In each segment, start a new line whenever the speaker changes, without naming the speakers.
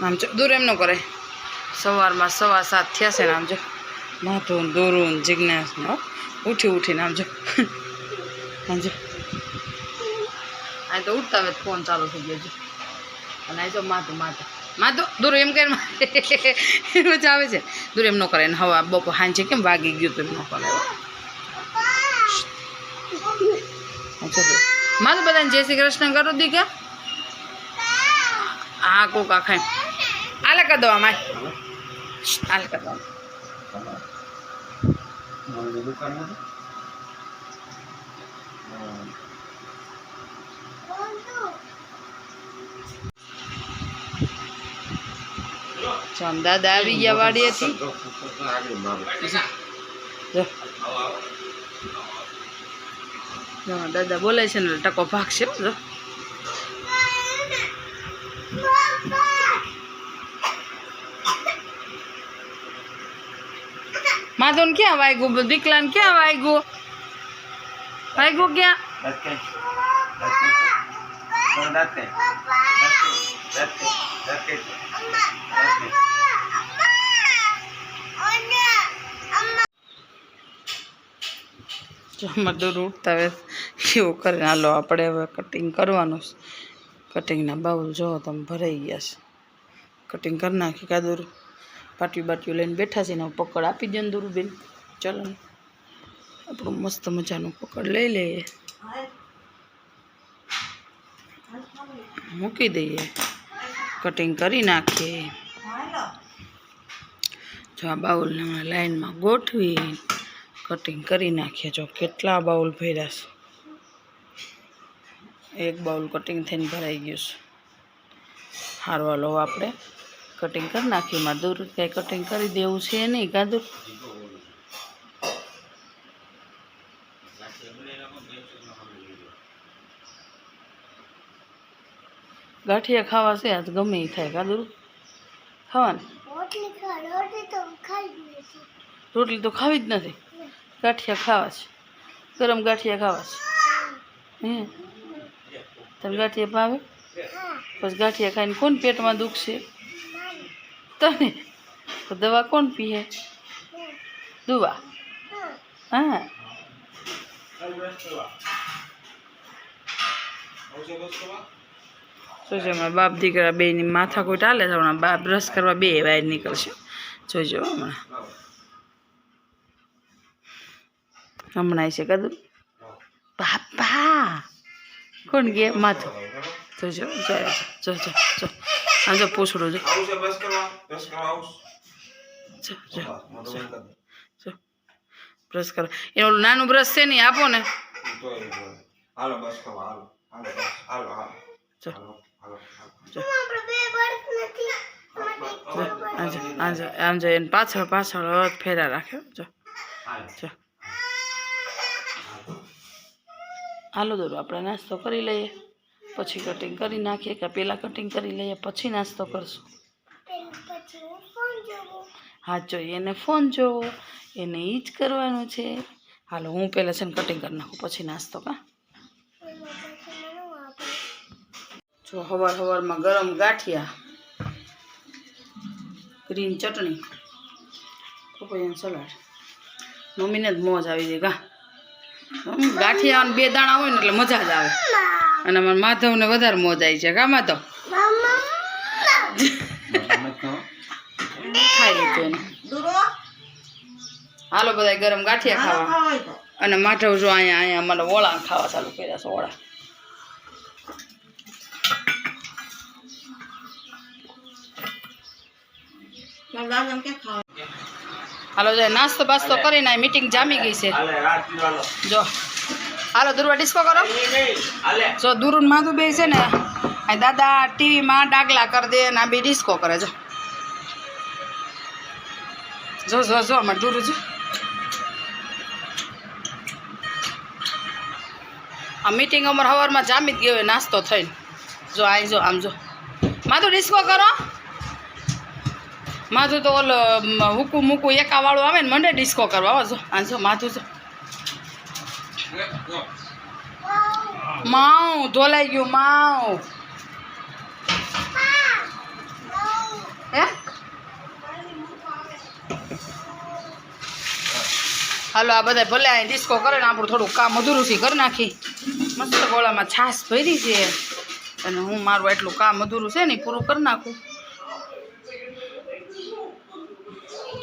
આમ જો દૂર એમ ન કરાય. સવારમાં 7:15 થયા છે ને આમ જો માથું દોરું જિજ્ઞાસ ઉઠીને આમ જો આમ જો આ તો ઉઠતા હવે ફોન ચાલુ થઈ ગયો છે અને આ જો માથું દૂર એમ કરે મજા આવે છે. દૂર એમ ન કરે ને હવા બપોર સાંજે કેમ વાગી ગયું તો એમ ન કરે. મારું બધાને જય શ્રી કૃષ્ણ કરો દી કે હા કોકા ખાઈ આલે કર દો આમાં આલે કર દો દાદા આવી ગયા વાડીએથી. દાદા બોલે છે ને ટકો ભાગશે. જો માધવન ક્યાં વાગ્યું? દીકલાન ક્યાં વાગ્યું ક્યાં? દૂર ઉઠતા હવે એવું કરે. હાલો આપણે હવે કટિંગ કરવાનું. કટિંગના બાઉલ જો તમે ભરાઈ ગયા છે. કટિંગ કરી નાખી. કાદુર પાટિયું લઈને બેઠા છે ને પકડ આપી દે ને દૂરબીન. ચલો આપણું મસ્ત મજાનું પકડ લઈ લઈએ, મૂકી દઈએ, કટિંગ કરી નાખીએ. જો આ બાઉલને લાઈનમાં ગોઠવી કટિંગ કરી નાખીએ. જો કેટલા બાઉલ ભર્યા છે. એક બાઉલ કટિંગ થઈને ભરાઈ ગયું છે. હારવા લો આપણે કટિંગ કરી નાખીએ. એમાં દૂર કંઈ કટિંગ કરી દેવું છે નહીં. કાદુર ગાંઠિયા ખાવા છે આજ ગમે એ થાય. કાદુર ખાવાનું રોટલી તો ખાવી જ નથી. ગાંઠિયા ખાવા છે. ગરમ ગાંઠિયા ખાવા છે. તને ગાંઠિયા ભાવે? પછી ગાંઠિયા ખાઈને કોણ પેટમાં દુખશે? તને. તો દવા કોણ પીએ? દુવા. હા જોજો હમણાં બાપ દીકરા બેની માથા કોઈ ચાલે છે. હમણાં બાપ બ્રશ કરવા બે બહાર નીકળશે. જોજો હમણાં છે. કદું બાપા કોણ ગયા માથું? જોજો જોજો જો આમ જો પૂછડું જો બ્રશ કરવા. એનું નાનું બ્રશ છે નહીં, આપો ને. આમ જો એને પાછળ ફેરા રાખ્યો. જો જો હાલો દોરો આપણે નાસ્તો કરી લઈએ, પછી કટિંગ કરી નાખીએ. કે પહેલાં કટિંગ કરી લઈએ પછી નાસ્તો કરશું. હા જોઈએ એને ફોન જોવો, એને એ જ કરવાનું છે. હાલો હું પહેલાં છે ને કટિંગ કરી નાખું પછી નાસ્તો. જો સવારમાં ગરમ ગાંઠિયા, ગ્રીન ચટણી, પપૈયાનું સલાડ. મમ્મીને જ મોજ આવી જાય. ગાંઠિયા અને 2 દાણા હોય ને એટલે મજા જ આવે. અને અમારા માધવને વધારે મોજ આવી છે. કા માધવ? ખાઈ લીધું એને. હાલો બધા ગરમ ગાંઠિયા ખાવા. અને માધવ જો અહીંયા અમારે ઓળા ખાવા ચાલુ કર્યા છે. ઓળા હાલો જાય નાસ્તો બાસ્તો કરીને મીટિંગ જામી ગઈ છે. જો હાલો દુરવા ડિસ્કો કરો. જો દુરું માધું બે છે ને દાદા ટીવીમાં ડાગલા કરી દે ને આ બે ડિસ્કો કરે. જો જો જો જો અમારે દુરું જો આ મીટિંગ અમારે સવારમાં જામી જ ગયો નાસ્તો થઈને. જો અહીં જો આમ જો માધું ડિસ્કો કરો. માધું તો ઓલો હુકું મૂકું એકાવાળું આવે ને મંડે ડિસ્કો કરવા. જો આ જો માધું જો માઉ ધોલાઈ ગયું. માઉ હાલો આ બધા ભલે અહીં ડિસ્કો કરે ને આપણું થોડું કામ અધૂરું છે કરી નાખી. મસ્ત ગોળામાં છાશ ભરી છે અને હું મારું એટલું કામ અધૂરું છે ને પૂરું કરી નાખું.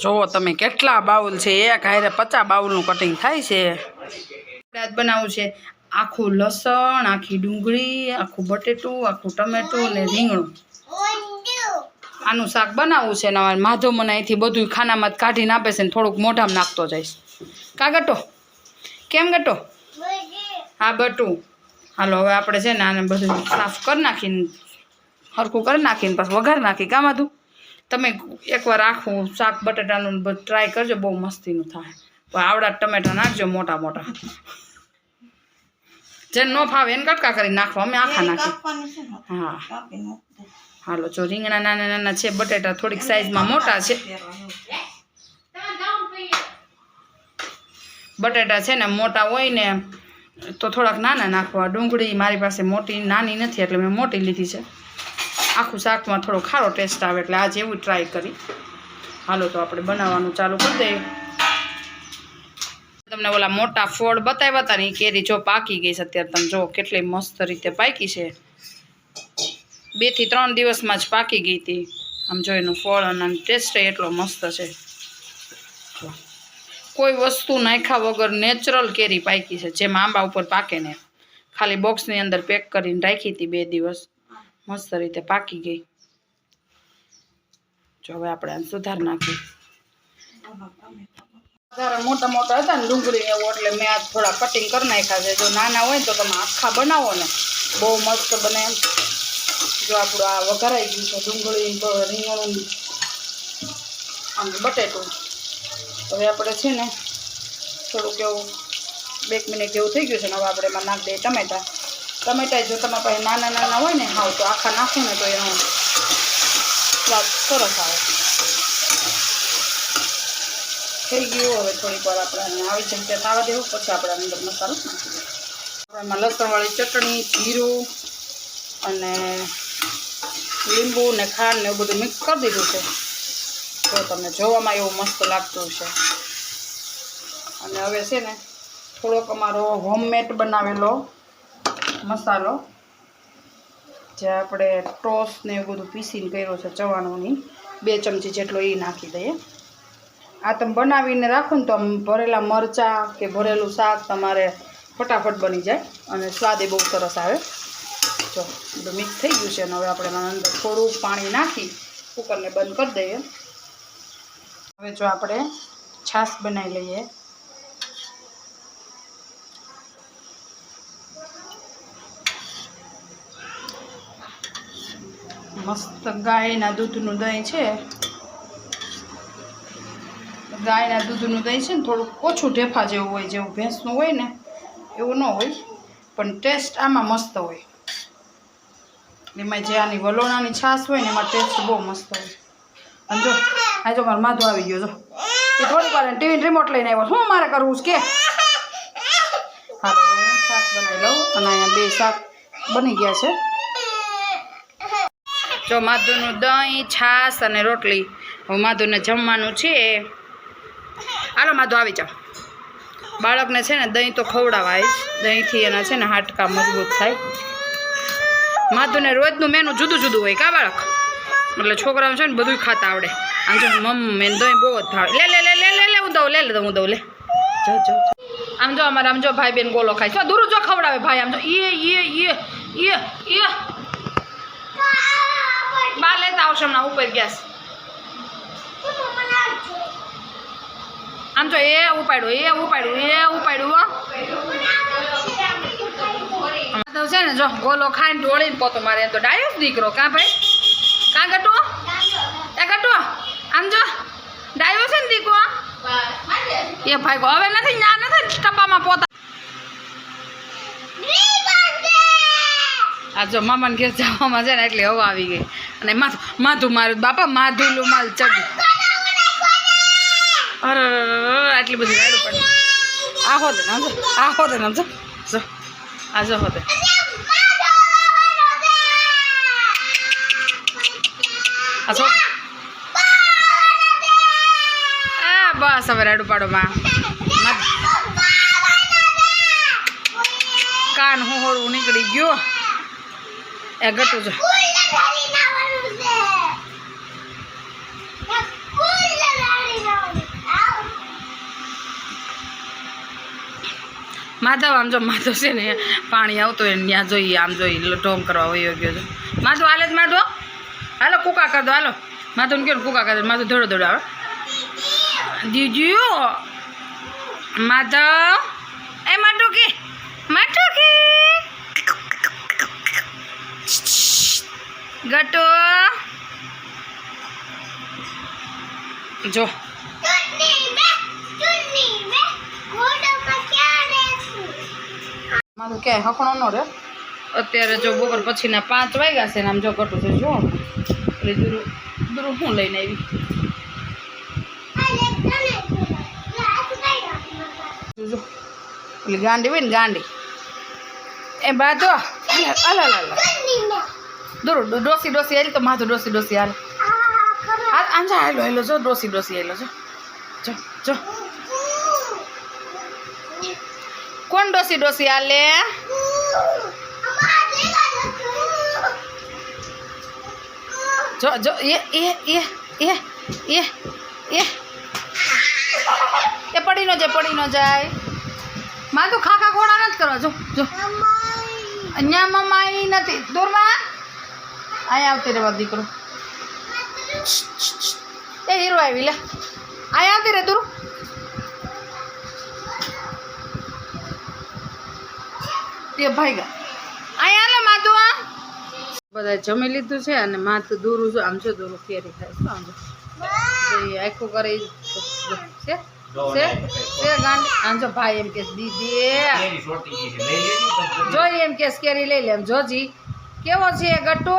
જુઓ તમે કેટલા બાઉલ છે, એક હારે 50 બાઉલનું કટિંગ થાય છે. આજ બનાવવું છે આખું લસણ, આખી ડુંગળી, આખું બટેટું, આખું ટમેટું ને રીંગણું. આનું શાક બનાવવું છે ને માધવ મને અહીંથી બધું ખાનામાં કાઢીને આપે છે ને થોડુંક મોઢામાં નાખતો જઈશ. કા ગટો કેમ ગટો? હા બટું. હાલો હવે આપણે છે ને આને બધું સાફ કરી નાખીને હરખું કરી નાખીને પછી વઘાર નાખી. કામ હતું તમે એકવાર આખું શાક બટાટાનું ટ્રાય કરજો, બહુ મસ્તીનું થાય. પણ આવડા ટમેટા નાખજો મોટા મોટા, જેને ન ફાવે એને કટકા કરી નાખવા, અમે આખા નાખી. હા હાલો જો રીંગણા નાના નાના છે, બટેટા થોડીક સાઈઝમાં મોટા છે. બટેટા છે ને મોટા હોય ને તો થોડાક નાના નાખવા. ડુંગળી મારી પાસે મોટી નાની નથી એટલે મેં મોટી લીધી છે. આખું શાકમાં થોડો ખારો ટેસ્ટ આવે એટલે આજે એવું ટ્રાય કરી. હાલો તો આપણે બનાવવાનું ચાલુ કરી દઈએ. તમને ઓલા મોટા ફળ બતાવ્યા હતા ને એ કેરી જો પાકી ગઈ છે અત્યારે. તમે જો કેટલી મસ્ત રીતે પાકી છે. 2 થી 3 દિવસમાં જ પાકી ગઈ હતી. આમ જો એનું ફળ અને ટેસ્ટ એટલો મસ્ત છે. કોઈ વસ્તુ નાખ્યા વગર નેચરલ કેરી પાકી છે, જેમ આંબા ઉપર પાકે ને. ખાલી બોક્સની અંદર પેક કરીને રાખી હતી 2 દિવસ, મસ્ત રીતે પાકી ગઈ. જો હવે આપણે આને સુધાર નાખી. મોટા મોટા હતા ને ડુંગળી એવું એટલે મેં આ થોડા કટિંગ કરી નાખ્યા છે. જો નાના હોય ને તો તમે આખા બનાવો ને બહુ મસ્ત બને એમ. જો આપણું આ વઘારાઈ ગયું છે ડુંગળી, રીંગણું અને બટેટું. હવે આપણે છે ને થોડુંક એવું 2 મિનિટ જેવું થઈ ગયું છે ને હવે આપણે એમાં નાખી દઈએ ટમેટા. ટમેટા જો તમારા પાસે નાના નાના હોય ને હાવ તો આખા નાખો ને તો એનો સ્વાદ સરસ આવે. થઈ ગયું. હવે થોડીક વાર આપણે આવી જગ્યા ખાવા દેવું, પછી આપણે અંદર મસાલો નાખી દઈએ. એમાં લસણવાળી ચટણી, જીરું અને લીંબુ ને ખાંડ ને એવું બધું મિક્સ કરી દીધું છે. તો તમને જોવામાં એવું મસ્ત લાગતું છે. અને હવે છે ને થોડોક અમારો હોમમેડ બનાવેલો મસાલો જે આપણે ટોસ ને એવું બધું પીસીને કર્યો છે ચવાણોની 2 ચમચી જેટલો એ નાખી દઈએ. આ તમે બનાવીને રાખો ને તો આમ ભરેલા મરચાં કે ભરેલું શાક તમારે ફટાફટ બની જાય અને સ્વાદ એ બહુ સરસ આવે. જો બધું મિક્સ થઈ ગયું છે અને હવે આપણે એમાં અંદર થોડું પાણી નાખી કુકરને બંધ કરી દઈએ. હવે જો આપણે છાશ બનાવી લઈએ. મસ્ત ગાયના દૂધનું દહીં છે. ગાયના દૂધનું દહીં છે ને થોડુંક ઓછું ઢેફા જેવું હોય, જેવું ભેંસનું હોય ને એવું ન હોય, પણ ટેસ્ટ આમાં મસ્ત હોય. એમાં જે આની વલોણાની છાશ હોય ને એમાં ટેસ્ટ બહુ મસ્ત હોય. અને જો આ જો મારો માધો આવી ગયો. જો એ થોડીક વાર ટીવી રિમોટ લઈને આવ્યો. શું મારે કરવું છે કે? હાલો હું શાક બનાવી લઉં અને અહીંયા 2 શાક બની ગયા છે. જો માધુનું દહીં, છાશ અને રોટલી. હવે માધુને જમવાનું છે. હાલો માધુ આવી જાઓ. બાળકને છે ને દહીં તો ખવડાવાય, દહીંથી એના છે ને હાડકા મજબૂત થાય. માધુને રોજનું મેનુ જુદું જુદું હોય કા બાળક, એટલે છોકરાઓ છે ને બધું ખાતા આવડે. આમ જો મમ્મી દહીં બહુ જ ભાવે. લે લે લે લે લે લે હું દઉં લે લે હું દઉં લે. જો જો આમ જો અમારે આમ જો ભાઈ બેન ગોલો ખાય છો દૂર જો ખવડાવે ભાઈ. આમ જો બા લેતા આવશે હમણાં ઉપર ગેસ. આમ જો એ ઉપાડ્યું તો છે ને જો ગોલો ખાઈને ઢોળીને પોતો મારે. એમ તો ડાયો દીકરો કા ભાઈ? કા ગટો એ ગટો આમ જો ડાયો છે ને દીકરો એ ભાઈ હવે નથી ના નથી ટપામાં પોતા. આ જો મામાને ઘેર જવામાં છે ને એટલે હવા આવી ગઈ અને માધું મારું બાપા માધુલું માલ ચડ્યું. અરે આટલી બધી રાડું પડે. આ હોતે સમજો, આ હોતે સમજો. જો આ જો હોતે આ છો. બસ હવે રાડું પાડો માં કાન હોળું નીકળી ગયો એ ગટુ જો માધવ આમ જો માધવ છે ને પાણી આવતું હોય ત્યાં જોઈએ આમ જોઈ ઢોંગ કરવા વયો ગયો છે માધવ હાલે જ માધવ હાલો કૂકા કર દો હાલો માધવને કહો કૂકા કર દો માધવ દોડો દોડો આવે દીજીઓ માધવ એ માટુકી ગટો જો મારું ક્યાંય હકણો ન રે અત્યારે જો બપોર પછીના 5 વાગ્યા છે ને આમ જો ગટું છે જો એટલે દૂરું હું લઈને આવી જો પેલી ગાંડી હોય ને ગાંડી એ બાધો દૂર ડોસી હાલ તો માથું ડોસી હાલ આંજા હાલો જો ડોસી હાલો જો જો કોણ ડોસી હાલે જો જો એ પડી ન જાય માથું ખાખા ઘોડા નથી કરવા જો અહીંયા મમ્મા એ નથી દૂરમાં અહીંયા આવતી રે બાપ દીકરો એ હીરો આવી લે અહીંયા આવતી રે દૂર એ ભાઈ ગા અહીંયા લે માથું બધા જમી લીધું છે અને માથું દૂરું જો આમ જો દૂરું કેરી થાય શું આમ જો આખું કરે છે ગાંડી આમ જો ભાઈ એમ કે દીદી જો એમ કે કેરી લઈ લે એમ જોજી કેવો છે ગટ્ટો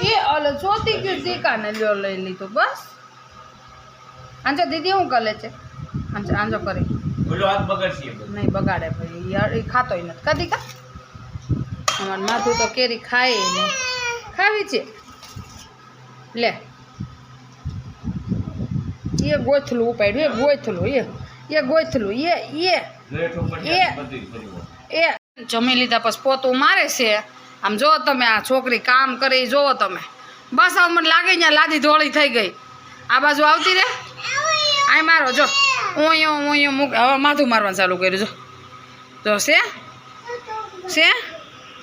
એ ઓલો ચોથી ગયું દીકાને લ્યો લઈ લીધું બસ આંજો દીદી શું કરે છે આંજો કરી નહીં બગાડે ભાઈ યાર એ ખાતોય નથી કદી કા અમારું માથું તો કેરી ખાય ને ખાવી છે લે એ ગોથલું ઉપાડ્યું એ ગોથલું એ જમી લીધા પછી પોતું મારે છે આમ જો તમે આ છોકરી કામ કરે જોવો તમે બસ હવે મને લાગે ત્યાં લાદી ધોળી થઈ ગઈ આ બાજુ આવતી રે આ મારો જો હું મૂક હવે માથું મારવાનું ચાલુ કર્યું જો છે